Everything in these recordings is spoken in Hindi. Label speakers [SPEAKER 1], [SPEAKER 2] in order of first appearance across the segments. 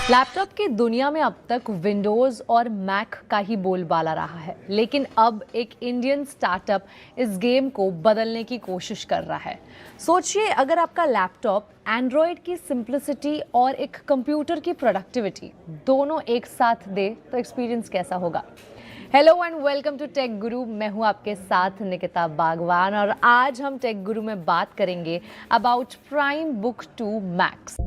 [SPEAKER 1] लैपटॉप की दुनिया में अब तक विंडोज़ और मैक का ही बोलबाला रहा है, लेकिन अब एक इंडियन स्टार्टअप इस गेम को बदलने की कोशिश कर रहा है। सोचिए, अगर आपका लैपटॉप एंड्रॉयड की सिंप्लिसिटी और एक कंप्यूटर की प्रोडक्टिविटी दोनों एक साथ दे तो एक्सपीरियंस कैसा होगा। Hello and welcome to Tech Guru. मैं हूं आपके साथ निकिता बागवान और आज हम टेक गुरु में बात करेंगे about prime Book 2 max.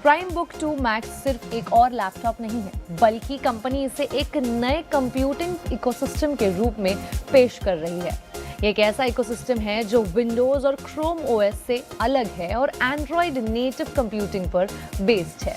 [SPEAKER 1] Prime Book 2 max सिर्फ एक और लैपटॉप नहीं है, बल्कि कंपनी इसे एक नए कंप्यूटिंग इकोसिस्टम के रूप में पेश कर रही है। ये एक ऐसा इकोसिस्टम है जो विंडोज और क्रोम ओएस से अलग है और एंड्रॉयड नेटिव कंप्यूटिंग पर बेस्ड है।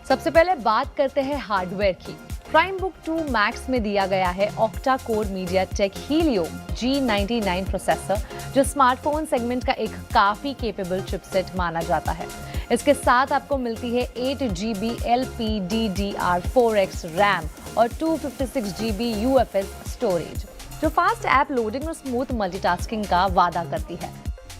[SPEAKER 1] सबसे पहले बात करते हैं हार्डवेयर की। प्राइम बुक 2 मैक्स में दिया गया है octa core MediaTek Helio G99 processor, जो स्मार्टफोन सेगमेंट का एक काफी केपेबल चिपसेट माना जाता है। इसके साथ आपको मिलती है 8GB LPDDR4X रैम और 256GB UFS स्टोरेज, जो फास्ट ऐप लोडिंग और स्मूथ मल्टीटास्किंग का वादा करती है।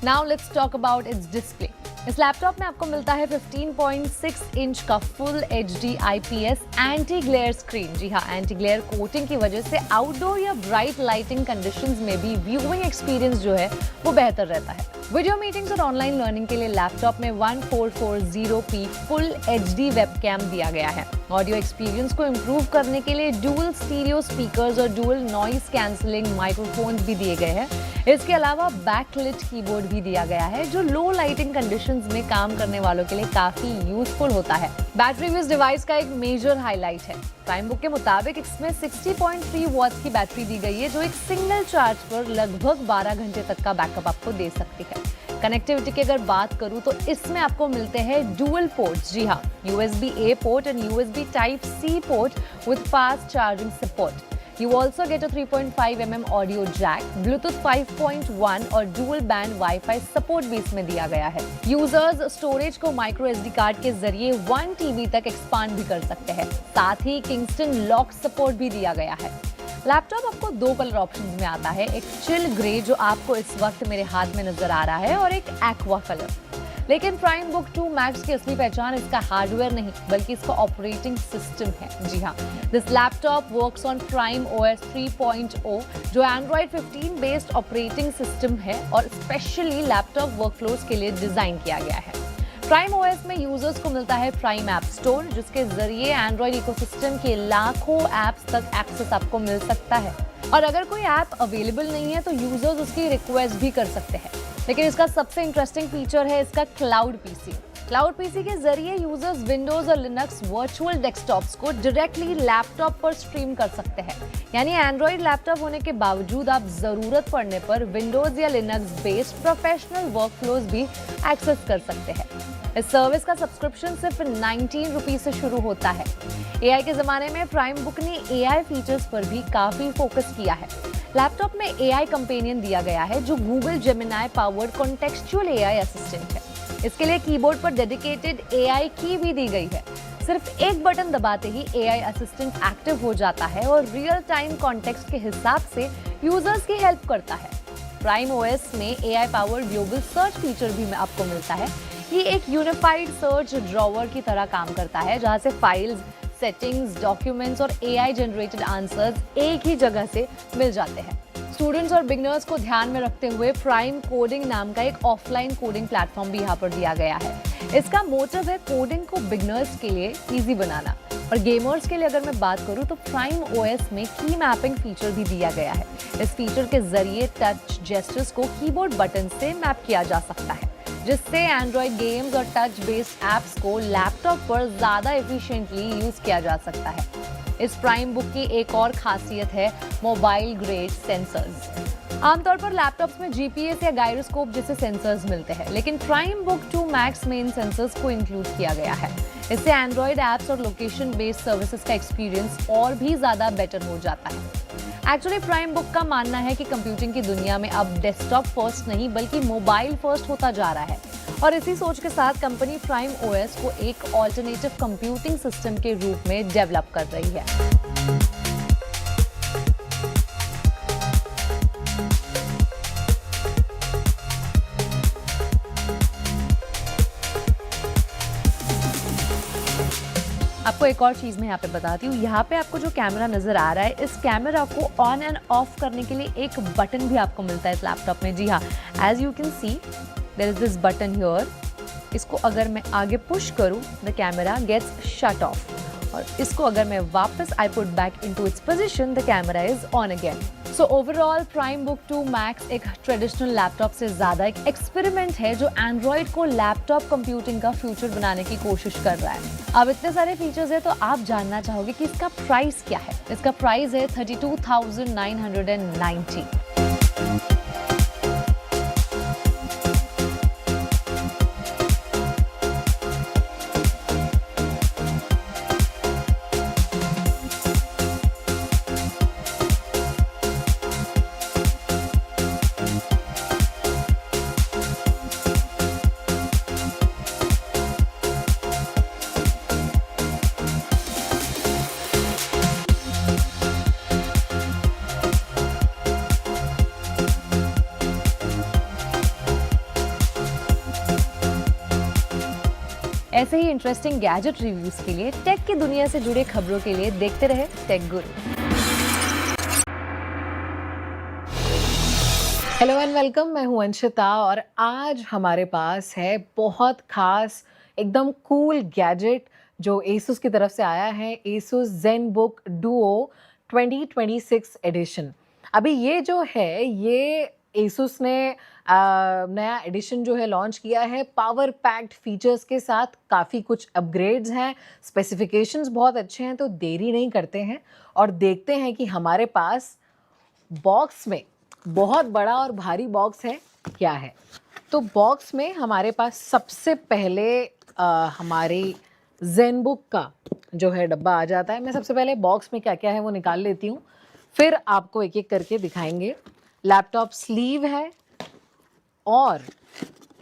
[SPEAKER 1] Now let's talk about its display. इस लैपटॉप में आपको मिलता है 15.6 इंच का full HD IPS anti glare screen. जी हाँ, एंटी ग्लेयर कोटिंग की वजह से आउटडोर या ब्राइट लाइटिंग कंडीशंस में भी व्यूइंग एक्सपीरियंस जो है वो बेहतर रहता है। वीडियो मीटिंग्स और ऑनलाइन लर्निंग के लिए लैपटॉप में 1440p फुल HD वेबकैम दिया गया है। ऑडियो एक्सपीरियंस को इम्प्रूव करने के लिए डुअल स्टीरियो स्पीकर्स और डुअल नॉइस कैंसलिंग माइक्रोफोन्स भी दिए गए हैं। इसके अलावा बैकलिट कीबोर्ड भी दिया गया है, जो लो लाइटिंग कंडीशंस में काम करने वालों के लिए काफी यूजफुल होता है। बैटरी भी इस डिवाइस का एक मेजर हाईलाइट है। प्राइम बुक के मुताबिक इसमें 60.3 वॉट्स की बैटरी दी गई है, जो एक सिंगल चार्ज पर लगभग 12 घंटे तक का बैकअप आपको दे सकती है। कनेक्टिविटी की अगर बात करूं तो इसमें आपको मिलते हैं डुअल पोर्ट्स। जी हाँ, USB-A port and USB Type-C port with fast charging support. You also get a 3.5mm audio jack, Bluetooth 5.1 और डुअल बैंड वाईफाई सपोर्ट भी इसमें दिया गया है। यूजर्स स्टोरेज को माइक्रो SD कार्ड के जरिए 1 TB तक एक्सपांड भी कर सकते हैं। साथ ही किंगस्टन लॉक सपोर्ट भी दिया गया है। लैपटॉप आपको 2 कलर ऑप्शंस में आता है, एक चिल ग्रे जो आपको इस वक्त मेरे हाथ में नजर आ रहा है और एक एक्वा कलर। लेकिन प्राइम बुक 2 मैक्स की असली पहचान इसका हार्डवेयर नहीं, बल्कि इसका ऑपरेटिंग सिस्टम है। जी हाँ, this laptop works on prime OS 3.0, जो एंड्रॉयड 15 बेस्ड ऑपरेटिंग सिस्टम है और स्पेशली लैपटॉप वर्कफ्लोज के लिए डिजाइन किया गया है। प्राइम OS में यूजर्स को मिलता है प्राइम ऐप स्टोर, जिसके जरिए एंड्रॉयड इकोसिस्टम के लाखों ऐप्स तक एक्सेस आपको मिल सकता है। और अगर कोई ऐप अवेलेबल नहीं है तो यूजर्स उसकी रिक्वेस्ट भी कर सकते हैं। लेकिन इसका सबसे इंटरेस्टिंग फीचर है इसका क्लाउड पीसी। क्लाउड पीसी के जरिए यूजर्स विंडोज और लिनक्स वर्चुअल डेस्कटॉप्स को डायरेक्टली लैपटॉप पर स्ट्रीम कर सकते हैं। यानी एंड्रॉयड लैपटॉप होने के बावजूद आप जरूरत पड़ने पर विंडोज या लिनक्स बेस्ड प्रोफेशनल वर्कफ्लोज भी एक्सेस कर सकते हैं। इस सर्विस का सब्सक्रिप्शन सिर्फ 19 रुपीज से शुरू होता है। AI के जमाने में प्राइम बुक ने AI फीचर्स पर भी काफी फोकस किया है। लैपटॉप में AI कंपेनियन दिया गया है, जो Google Gemini powered contextual AI assistant है। इसके लिए कीबोर्ड पर डेडिकेटेड AI की भी दी गई है। सिर्फ एक बटन दबाते ही AI असिस्टेंट एक्टिव हो जाता है और रियल टाइम कॉन्टेक्स्ट के हिसाब से यूजर्स की हेल्प करता है। प्राइम OS में AI powered global search feature भी आपको मिलता है। ये एक यूनिफाइड सर्च ड्रॉवर की तरह काम करता है, जहां से फाइल्स, सेटिंग्स, डॉक्यूमेंट्स और AI जनरेटेड आंसर्स एक ही जगह से मिल जाते हैं। स्टूडेंट्स और बिगनर्स को ध्यान में रखते हुए प्राइम कोडिंग नाम का एक ऑफलाइन कोडिंग प्लेटफॉर्म भी यहाँ पर दिया गया है। इसका मोटिव है कोडिंग को बिगनर्स के लिए इजी बनाना। और गेमर्स के लिए अगर मैं बात करूँ तो प्राइम OS में की मैपिंग फीचर भी दिया गया है। इस फीचर के जरिए टच जेस्चर्स को कीबोर्ड बटन से मैप किया जा सकता है, जिससे एंड्रॉयड गेम्स और टच बेस्ड ऐप्स को लैपटॉप पर ज़्यादा एफिशिएंटली यूज़ किया जा सकता है। इस प्राइम बुक की एक और खासियत है मोबाइल ग्रेड सेंसर्स। आमतौर पर लैपटॉप्स में जीपीएस या गायरोस्कोप जैसे सेंसर्स मिलते हैं, लेकिन प्राइम बुक 2 मैक्स में इन सेंसर्स को इंक्लूड किया गया है। इससे एंड्रॉइड ऐप्स और लोकेशन बेस्ड सर्विसेज का एक्सपीरियंस और भी ज़्यादा बेटर हो जाता है। एक्चुअली प्राइम बुक का मानना है कि कंप्यूटिंग की दुनिया में अब डेस्कटॉप फर्स्ट नहीं बल्कि मोबाइल फर्स्ट होता जा रहा है, और इसी सोच के साथ कंपनी प्राइम ओएस को एक ऑल्टरनेटिव कंप्यूटिंग सिस्टम के रूप में डेवलप कर रही है। आपको एक और चीज़ मैं यहाँ पे बताती हूँ। यहाँ पे आपको जो कैमरा नज़र आ रहा है, इस कैमरा को ऑन एंड ऑफ करने के लिए एक बटन भी आपको मिलता है इस लैपटॉप में। जी हाँ, as you can see there is this button here. इसको अगर मैं आगे पुश करूँ, the camera gets shut off, और इसको अगर मैं वापस I put back into its position, the camera is on again. So overall Prime Book 2 Max एक ट्रेडिशनल लैपटॉप से ज़्यादा एक एक्सपेरिमेंट है जो एंड्रॉइड को लैपटॉप कंप्यूटिंग का फ्यूचर बनाने की कोशिश कर रहा है। अब इतने सारे फीचर्स है तो आप जानना चाहोगे कि इसका प्राइस क्या है। इसका प्राइस है 32,990। ऐसे ही इंटरेस्टिंग गैजेट रिव्यूज के लिए, टेक की दुनिया से जुड़े खबरों के लिए देखते रहे take Guru.
[SPEAKER 2] Hello and welcome, मैं हूं अंशिता और आज हमारे पास है बहुत खास एकदम कूल गैजेट जो Asus की तरफ से आया है, Asus ZenBook Duo 2026 एडिशन। अभी ये जो है ये Asus ने नया एडिशन जो है लॉन्च किया है पावर पैक्ड फीचर्स के साथ। काफ़ी कुछ अपग्रेड्स हैं, स्पेसिफिकेशंस बहुत अच्छे हैं, तो देरी नहीं करते हैं और देखते हैं कि हमारे पास बॉक्स में बहुत बड़ा और भारी बॉक्स है क्या है। तो बॉक्स में हमारे पास सबसे पहले हमारे ZenBook का जो है डब्बा आ जाता है। मैं सबसे पहले बॉक्स में क्या क्या है वो निकाल लेती हूँ, फिर आपको एक एक करके दिखाएंगे। लैपटॉप स्लीव है और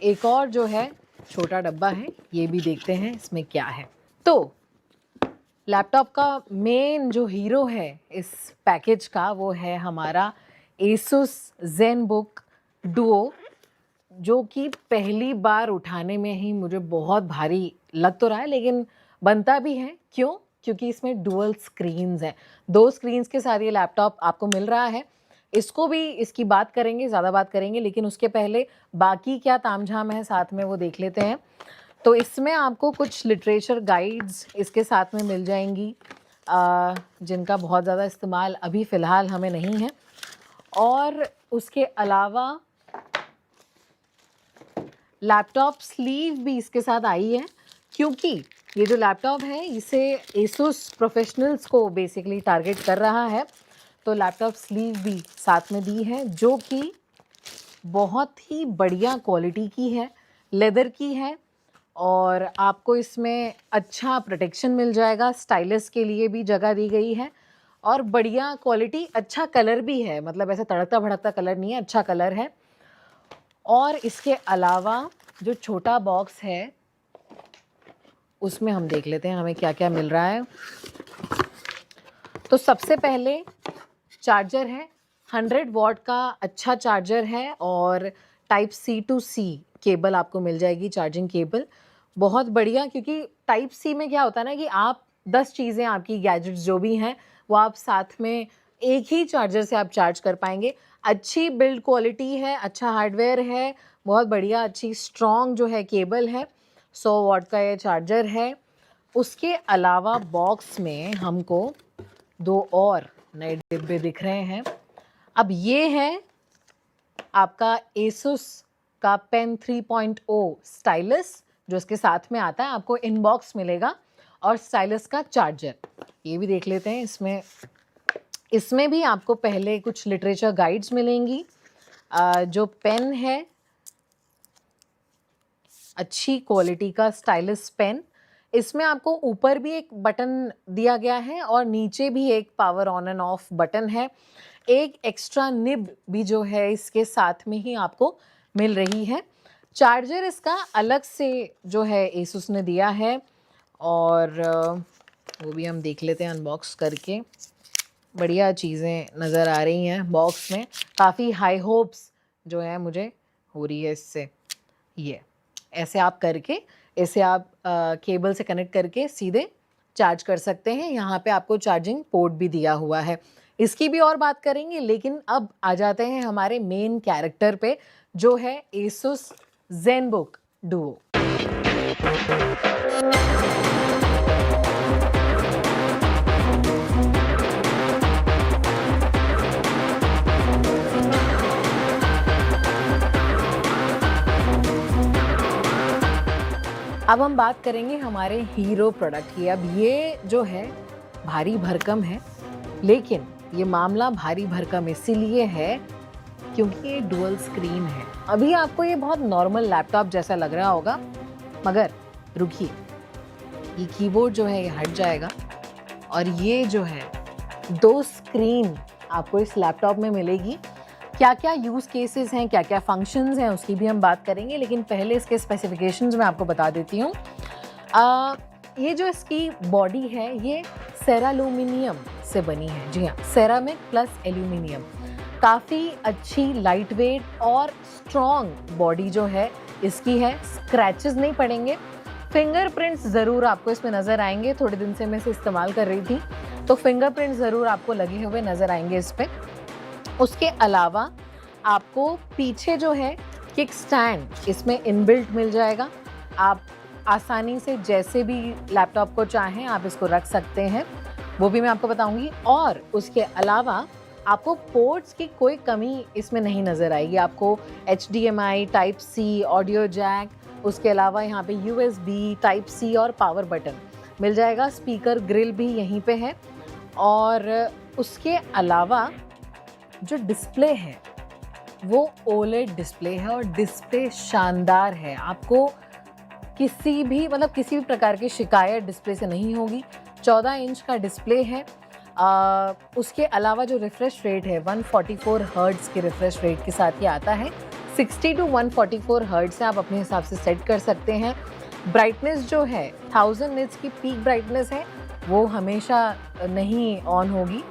[SPEAKER 2] एक और जो है छोटा डब्बा है, ये भी देखते हैं इसमें क्या है। तो लैपटॉप का मेन जो हीरो है इस पैकेज का वो है हमारा Asus ZenBook Duo, जो कि पहली बार उठाने में ही मुझे बहुत भारी लग तो रहा है, लेकिन बनता भी है। क्यों? क्योंकि इसमें डुअल स्क्रीन्स हैं। 2 स्क्रीन्स के साथ ये लैपटॉप आपको मिल रहा है। इसको भी इसकी बात करेंगे, ज़्यादा बात करेंगे, लेकिन उसके पहले बाकी क्या तामझाम है साथ में वो देख लेते हैं। तो इसमें आपको कुछ लिटरेचर गाइड्स इसके साथ में मिल जाएंगी, जिनका बहुत ज़्यादा इस्तेमाल अभी फ़िलहाल हमें नहीं है। और उसके अलावा लैपटॉप स्लीव भी इसके साथ आई है, क्योंकि ये जो लैपटॉप है इसे Asus प्रोफेशनल्स को बेसिकली टारगेट कर रहा है। तो लैपटॉप स्लीव भी साथ में दी है, जो कि बहुत ही बढ़िया क्वालिटी की है, लेदर की है, और आपको इसमें अच्छा प्रोटेक्शन मिल जाएगा। स्टाइलस के लिए भी जगह दी गई है और बढ़िया क्वालिटी, अच्छा कलर भी है, मतलब ऐसा तड़कता भड़कता कलर नहीं है, अच्छा कलर है। और इसके अलावा जो छोटा बॉक्स है उसमें हम देख लेते हैं हमें क्या क्या मिल रहा है। तो सबसे पहले चार्जर है, 100 वॉट का अच्छा चार्जर है, और type C to C cable आपको मिल जाएगी, चार्जिंग केबल बहुत बढ़िया। क्योंकि टाइप C में क्या होता है ना कि आप 10 चीज़ें, आपकी गैजेट्स जो भी हैं वो आप साथ में एक ही चार्जर से आप चार्ज कर पाएंगे। अच्छी बिल्ड क्वालिटी है, अच्छा हार्डवेयर है, बहुत बढ़िया, अच्छी स्ट्रॉन्ग जो है केबल है। 100 वॉट का ये चार्जर है। उसके अलावा बॉक्स में हमको 2 और नए डिब्बे दिख रहे हैं। अब ये है आपका Asus का पेन 3.0 स्टाइलस जो इसके साथ में आता है, आपको इनबॉक्स मिलेगा। और स्टाइलस का चार्जर। ये भी देख लेते हैं। इसमें भी आपको पहले कुछ लिटरेचर गाइड्स मिलेंगी। जो पेन है, अच्छी क्वालिटी का स्टाइलस पेन। इसमें आपको ऊपर भी एक बटन दिया गया है और नीचे भी एक power on end off button है। एक एक्स्ट्रा निब भी जो है इसके साथ में ही आपको मिल रही है। चार्जर इसका अलग से जो है एसुस ने दिया है और वो भी हम देख लेते हैं अनबॉक्स करके। बढ़िया चीज़ें नज़र आ रही हैं बॉक्स में। काफ़ी हाई होप्स जो है मुझे हो रही है इससे। ये ऐसे आप करके इसे आप केबल से कनेक्ट करके सीधे चार्ज कर सकते हैं। यहाँ पे आपको चार्जिंग पोर्ट भी दिया हुआ है। इसकी भी और बात करेंगे, लेकिन अब आ जाते हैं हमारे मेन कैरेक्टर पे, जो है एसुस ज़ेनबुक डुओ। अब हम बात करेंगे हमारे हीरो प्रोडक्ट की। अब ये जो है भारी भरकम है, लेकिन ये मामला भारी भरकम इसीलिए है क्योंकि ये डुअल स्क्रीन है। अभी आपको ये बहुत नॉर्मल लैपटॉप जैसा लग रहा होगा, मगर रुकिए, ये कीबोर्ड जो है ये हट जाएगा और ये जो है 2 स्क्रीन आपको इस लैपटॉप में मिलेगी। क्या क्या यूज़ केसेस हैं, क्या क्या फंक्शंस हैं, उसकी भी हम बात करेंगे, लेकिन पहले इसके स्पेसिफिकेशंस मैं आपको बता देती हूँ। ये जो इसकी बॉडी है ये सेरालुमिनियम से बनी है। जी हाँ, सेरामिक प्लस एल्यूमिनियम। काफ़ी अच्छी लाइट वेट और स्ट्रॉन्ग बॉडी जो है इसकी है। स्क्रैचेस नहीं पड़ेंगे। फिंगरप्रिंट्स ज़रूर आपको इसमें नज़र आएंगे। थोड़े दिन से मैं इसे इस्तेमाल कर रही थी, तो फिंगरप्रिंट्स ज़रूर आपको लगे हुए नज़र आएंगे इस पर। उसके अलावा आपको पीछे जो है किक स्टैंड इसमें इनबिल्ट मिल जाएगा। आप आसानी से जैसे भी लैपटॉप को चाहें आप इसको रख सकते हैं, वो भी मैं आपको बताऊंगी। और उसके अलावा आपको पोर्ट्स की कोई कमी इसमें नहीं नज़र आएगी। आपको HDMI, type C, audio jack, उसके अलावा यहाँ पे USB, टाइप C और पावर बटन मिल जाएगा। स्पीकर ग्रिल भी यहीं पे है। और उसके अलावा जो डिस्प्ले है वो OLED डिस्प्ले है और डिस्प्ले शानदार है। आपको किसी भी प्रकार की शिकायत डिस्प्ले से नहीं होगी। 14 इंच का डिस्प्ले है। उसके अलावा जो रिफ्रेश रेट है 144 हर्ट्ज़ के रिफ्रेश रेट के साथ ये आता है। 60 to 144 हर्ट्ज़ से आप अपने हिसाब से सेट कर सकते हैं। ब्राइटनेस जो है 1000 निट्स की पीक ब्राइटनेस है, वो हमेशा नहीं ऑन होगी।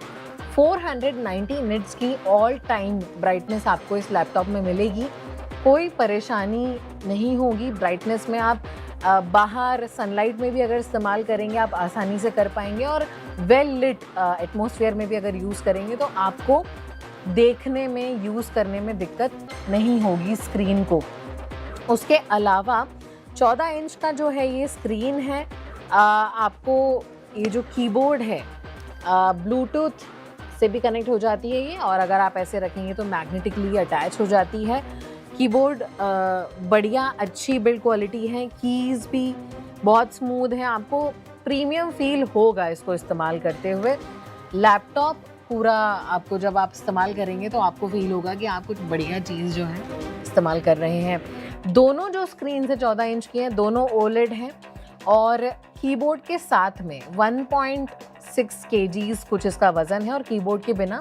[SPEAKER 2] 490 निट्स की ऑल टाइम ब्राइटनेस आपको इस लैपटॉप में मिलेगी। कोई परेशानी नहीं होगी ब्राइटनेस में। आप बाहर सनलाइट में भी अगर इस्तेमाल करेंगे आप आसानी से कर पाएंगे, और वेल लिट एटमॉस्फेयर में भी अगर यूज़ करेंगे तो आपको देखने में, यूज़ करने में दिक्कत नहीं होगी स्क्रीन को। उसके अलावा 14 इंच का जो है ये स्क्रीन है। आपको ये जो कीबोर्ड है ब्लूटूथ से भी कनेक्ट हो जाती है ये, और अगर आप ऐसे रखेंगे तो मैग्नेटिकली अटैच हो जाती है। कीबोर्ड बढ़िया अच्छी बिल्ड क्वालिटी है। कीज़ भी बहुत स्मूथ है। आपको प्रीमियम फील होगा इसको इस्तेमाल करते हुए। लैपटॉप पूरा आपको जब आप इस्तेमाल करेंगे तो आपको फील होगा कि आप कुछ बढ़िया चीज़ जो है इस्तेमाल कर रहे हैं। दोनों जो स्क्रीन है 14 इंच की हैं, दोनों OLED हैं। और कीबोर्ड के साथ में 1.6 kgs कुछ इसका वज़न है, और कीबोर्ड के बिना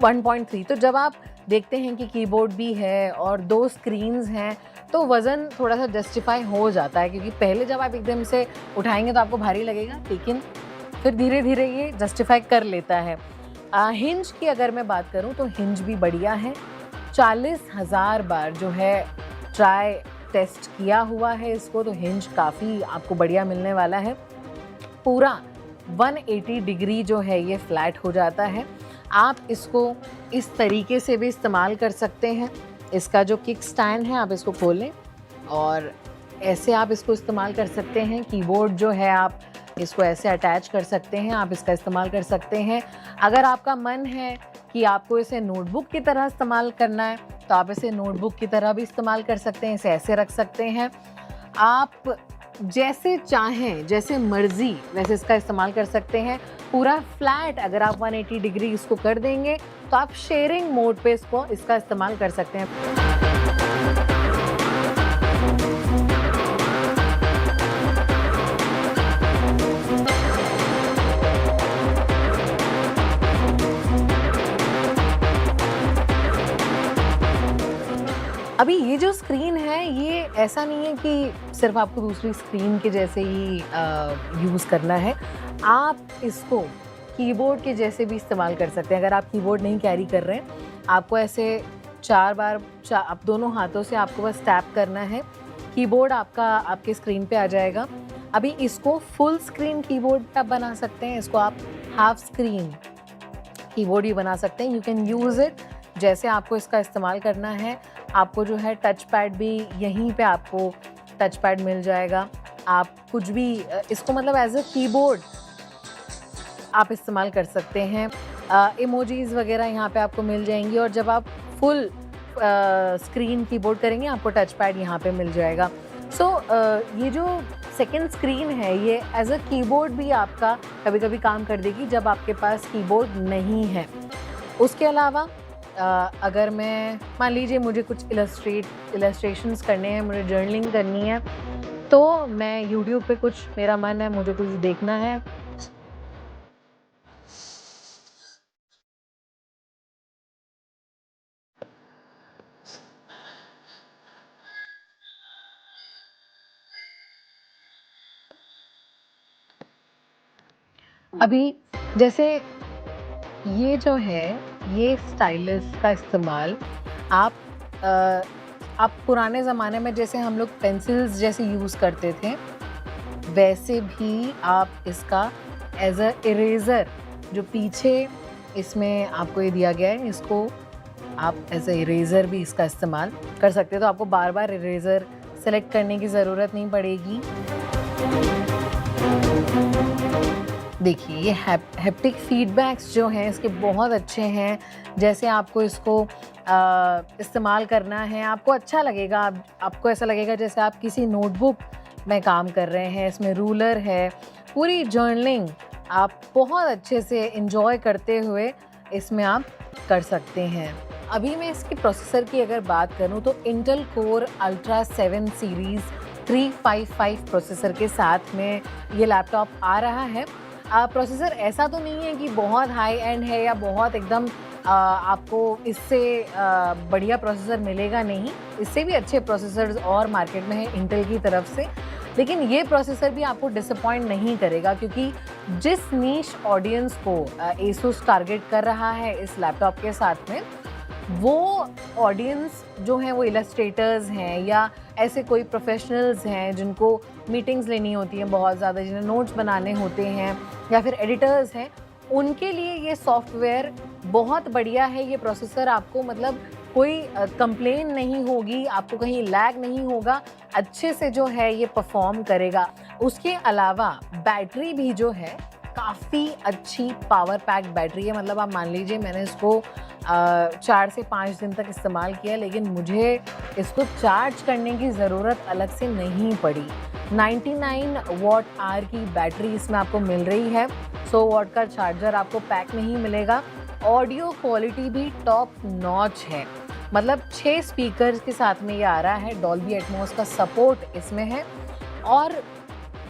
[SPEAKER 2] 1.3। तो जब आप देखते हैं कि कीबोर्ड भी है और 2 स्क्रीन्स हैं तो वज़न थोड़ा सा जस्टिफाई हो जाता है, क्योंकि पहले जब आप एकदम से उठाएंगे तो आपको भारी लगेगा, लेकिन फिर धीरे धीरे ये जस्टिफाई कर लेता है। हिंज की अगर मैं बात करूं तो हिंज भी बढ़िया है। 40,000 बार जो है ट्राई टेस्ट किया हुआ है इसको, तो हिंज काफ़ी आपको बढ़िया मिलने वाला है। पूरा 180 डिग्री जो है ये फ्लैट हो जाता है। आप इसको इस तरीके से भी इस्तेमाल कर सकते हैं। इसका जो किक स्टैंड है आप इसको खोलें और ऐसे आप इसको इस्तेमाल कर सकते हैं। कीबोर्ड जो है आप इसको ऐसे अटैच कर सकते हैं, आप इसका इस्तेमाल कर सकते हैं। अगर आपका मन है कि आपको इसे नोटबुक की तरह इस्तेमाल करना है तो आप इसे नोटबुक की तरह भी इस्तेमाल कर सकते हैं। इसे ऐसे रख सकते हैं। आप जैसे चाहें, जैसे मर्जी वैसे इसका इस्तेमाल कर सकते हैं। पूरा फ्लैट अगर आप 180 डिग्री इसको कर देंगे तो आप शेयरिंग मोड पे इसका इस्तेमाल कर सकते हैं। अभी ये जो स्क्रीन है ये ऐसा नहीं है कि सिर्फ आपको दूसरी स्क्रीन के जैसे ही यूज़ करना है। आप इसको कीबोर्ड के जैसे भी इस्तेमाल कर सकते हैं। अगर आप कीबोर्ड नहीं कैरी कर रहे हैं, आपको ऐसे 4 बार आप दोनों हाथों से आपको बस टैप करना है, कीबोर्ड आपका आपके स्क्रीन पे आ जाएगा। अभी इसको फुल स्क्रीन कीबोर्ड आप बना सकते हैं, इसको आप हाफ स्क्रीन कीबोर्ड भी बना सकते हैं। यू कैन यूज़ इट जैसे आपको इसका इस्तेमाल करना है। आपको जो है टच पैड भी यहीं पे आपको टच पैड मिल जाएगा। आप कुछ भी इसको मतलब एज अ कीबोर्ड आप इस्तेमाल कर सकते हैं। इमोजीज़ वगैरह यहाँ पे आपको मिल जाएंगी और जब आप फुल स्क्रीन कीबोर्ड करेंगे आपको टच पैड यहाँ पे मिल जाएगा। सो ये जो सेकेंड स्क्रीन है ये एज अ कीबोर्ड भी आपका कभी कभी काम कर देगी जब आपके पास कीबोर्ड नहीं है। उसके अलावा अगर मैं मान लीजिए मुझे कुछ इलस्ट्रेशंस करने हैं, मुझे जर्नलिंग करनी है, तो मैं यूट्यूब पे कुछ मेरा मन है, मुझे कुछ देखना है, अभी जैसे ये जो है ये स्टाइलस का इस्तेमाल आप आप पुराने ज़माने में जैसे हम लोग पेंसिल्स जैसे यूज़ करते थे वैसे भी आप इसका एज अ इरेज़र जो पीछे इसमें आपको ये दिया गया है इसको आप एज अ इरेज़र भी इसका इस्तेमाल कर सकते हो। तो आपको बार बार इरेज़र सेलेक्ट करने की ज़रूरत नहीं पड़ेगी। देखिए ये हैप्टिक फीडबैक्स जो हैं इसके बहुत अच्छे हैं। जैसे आपको इसको इस्तेमाल करना है आपको अच्छा लगेगा, आपको ऐसा लगेगा जैसे आप किसी नोटबुक में काम कर रहे हैं। इसमें रूलर है, पूरी जर्नलिंग आप बहुत अच्छे से एंजॉय करते हुए इसमें आप कर सकते हैं। अभी मैं इसकी प्रोसेसर की अगर बात करूं तो Intel core ultra 7 series 355 processor के साथ में ये लैपटॉप आ रहा है। प्रोसेसर ऐसा तो नहीं है कि बहुत हाई एंड है या बहुत एकदम आपको इससे बढ़िया प्रोसेसर मिलेगा, नहीं, इससे भी अच्छे प्रोसेसर्स और मार्केट में है इंटेल की तरफ से। लेकिन ये प्रोसेसर भी आपको डिसअपॉइंट नहीं करेगा क्योंकि जिस नीश ऑडियंस को एसुस टारगेट कर रहा है इस लैपटॉप के साथ में, वो ऑडियंस जो हैं वो इलस्ट्रेटर्स हैं या ऐसे कोई प्रोफेशनल्स हैं जिनको मीटिंग्स लेनी होती हैं बहुत ज़्यादा, जिन्हें नोट्स बनाने होते हैं या फिर एडिटर्स हैं, उनके लिए ये सॉफ्टवेयर बहुत बढ़िया है। ये प्रोसेसर आपको मतलब कोई कंप्लेन नहीं होगी, आपको कहीं लैग नहीं होगा, अच्छे से जो है ये परफॉर्म करेगा। उसके अलावा बैटरी भी जो है काफ़ी अच्छी पावर पैक बैटरी है। मतलब आप मान लीजिए मैंने इसको 4 से 5 दिन तक इस्तेमाल किया लेकिन मुझे इसको चार्ज करने की ज़रूरत अलग से नहीं पड़ी। 99 वॉट आवर की बैटरी इसमें आपको मिल रही है। 100 वॉट का चार्जर आपको पैक नहीं मिलेगा। ऑडियो क्वालिटी भी टॉप नॉच है, मतलब 6 स्पीकर्स के साथ में ये आ रहा है। डॉल्बी एटमॉस का सपोर्ट इसमें है और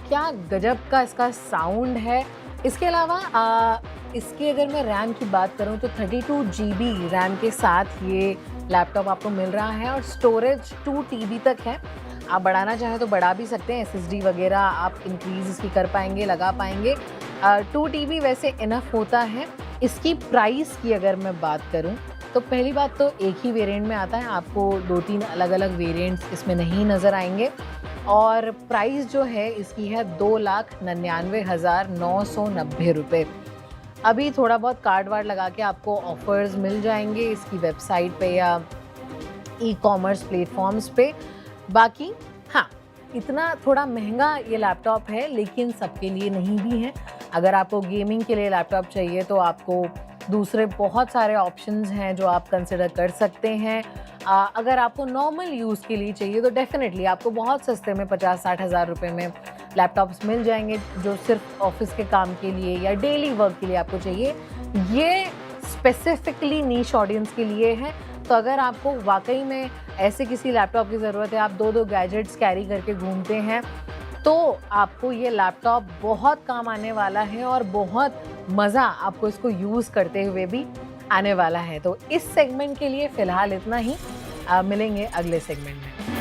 [SPEAKER 2] क्या गजब का इसका साउंड है। इसके अलावा इसकी अगर मैं रैम की बात करूं तो 32 GB रैम के साथ ये लैपटॉप आपको मिल रहा है और स्टोरेज 2 TB तक है। आप बढ़ाना चाहें तो बढ़ा भी सकते हैं, SSD वगैरह आप इंक्रीज इसकी कर पाएंगे, लगा पाएंगे। 2 TB वैसे इनफ होता है। इसकी प्राइस की अगर मैं बात करूं तो पहली बात तो एक ही वेरिएंट में आता है, आपको 2-3 अलग अलग वेरिएंट्स इसमें नहीं नज़र आएंगे। और प्राइस जो है इसकी है 2,99,990 रुपये। अभी थोड़ा बहुत कार्ड वार्ड लगा के आपको ऑफर्स मिल जाएंगे इसकी वेबसाइट पे या ई-कॉमर्स प्लेटफॉर्म्स पे। बाकी हाँ, इतना थोड़ा महंगा ये लैपटॉप है लेकिन सबके लिए नहीं भी है। अगर आपको गेमिंग के लिए लैपटॉप चाहिए तो आपको दूसरे बहुत सारे ऑप्शंस हैं जो आप कंसिडर कर सकते हैं। अगर आपको नॉर्मल यूज़ के लिए चाहिए तो डेफिनेटली आपको बहुत सस्ते में 50-60 हज़ार रुपये में लैपटॉप्स मिल जाएंगे जो सिर्फ ऑफिस के काम के लिए या डेली वर्क के लिए आपको चाहिए। ये स्पेसिफिकली नीश ऑडियंस के लिए है। तो अगर आपको वाकई में ऐसे किसी लैपटॉप की ज़रूरत है, आप दो गैजेट्स कैरी करके घूमते हैं, तो आपको ये लैपटॉप बहुत काम आने वाला है और बहुत मज़ा आपको इसको यूज़ करते हुए भी आने वाला है। तो इस सेगमेंट के लिए फ़िलहाल इतना ही। मिलेंगे अगले सेगमेंट में।